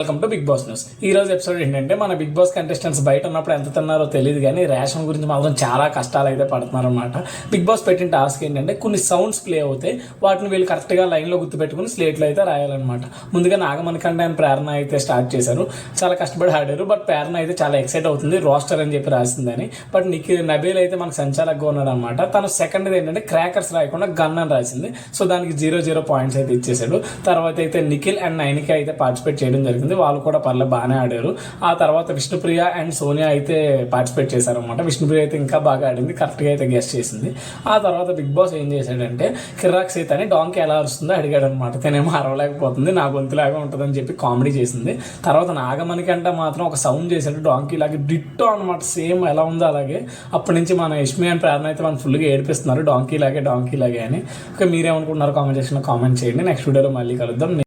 Welcome to Big Boss news. ఈ రోజు episode ఏంటంటే మన బిగ్ బాస్ కంటెస్టెంట్స్ బయట ఉన్నప్పుడు ఎంత తిన్నారో తెలియదు కానీ రేషన్ గురించి మాత్రం చాలా కష్టాలు అయితే పడుతున్నారు అనమాట. బిగ్ బాస్ పెట్టిన టాస్క్ ఏంటంటే కొన్ని సౌండ్స్ ప్లే అవుతాయి, వాటిని వీళ్ళు కరెక్ట్గా లైన్లో గుర్తుపెట్టుకుని స్లేట్లో అయితే రాయాలన్నమాట. ముందుగా నాగమణికంఠ అండ్ ప్రేరణ అయితే స్టార్ట్ చేశారు, చాలా కష్టపడి ఆడారు. బట్ ప్రేరణ అయితే చాలా ఎక్సైట్ అవుతుంది రోస్టర్ అని చెప్పి రాసిందని. బట్ నబీల్ అయితే మనకు సంచాలకుగా ఉన్నాడు అనమాట. తను సెకండ్ ఏంటంటే క్రాకర్స్ రాయకుండా గన్ అని రాసింది, సో దానికి 0 పాయింట్స్ అయితే ఇచ్చేసాడు. తర్వాత అయితే నిఖిల్ అండ్ నైనిక అయితే పార్టిసిపేట్ చేయడం జరిగింది, వాళ్ళు కూడా పర్లేదు బాగానే ఆడారు. ఆ తర్వాత విష్ణుప్రియ అండ్ సోనియా అయితే పార్టిసిపేట్ చేశారనమాట. విష్ణుప్రియ అయితే ఇంకా బాగా ఆడింది, కరెక్ట్గా అయితే గెస్ట్ చేసింది. ఆ తర్వాత బిగ్ బాస్ ఏం చేశాడంటే కిరాక్ సీత అని డాంకి ఎలా అరుస్తుందో అడిగాడు అనమాట. తనేమో అరవలేకపోతుంది, నా గొంతులాగా ఉంటుందని చెప్పి కామెడీ చేసింది. తర్వాత నాగమణికంట మాత్రం ఒక సౌండ్ చేశాడు డాంకి లాగే, డిట్టో అనమాట, సేమ్ ఎలా ఉందో అలాగే. అప్పటి నుంచి మన యష్మి అండ్ ప్రేరణ అయితే మనం ఫుల్గా ఏడిపిస్తున్నారు డాంకి లాగే అని. ఓకే, మీరేమనుకుంటున్నారు కామెంట్ సెక్షన్లో కామెంట్ చేయండి. నెక్స్ట్ వీడియోలో మళ్ళీ కలుద్దాం.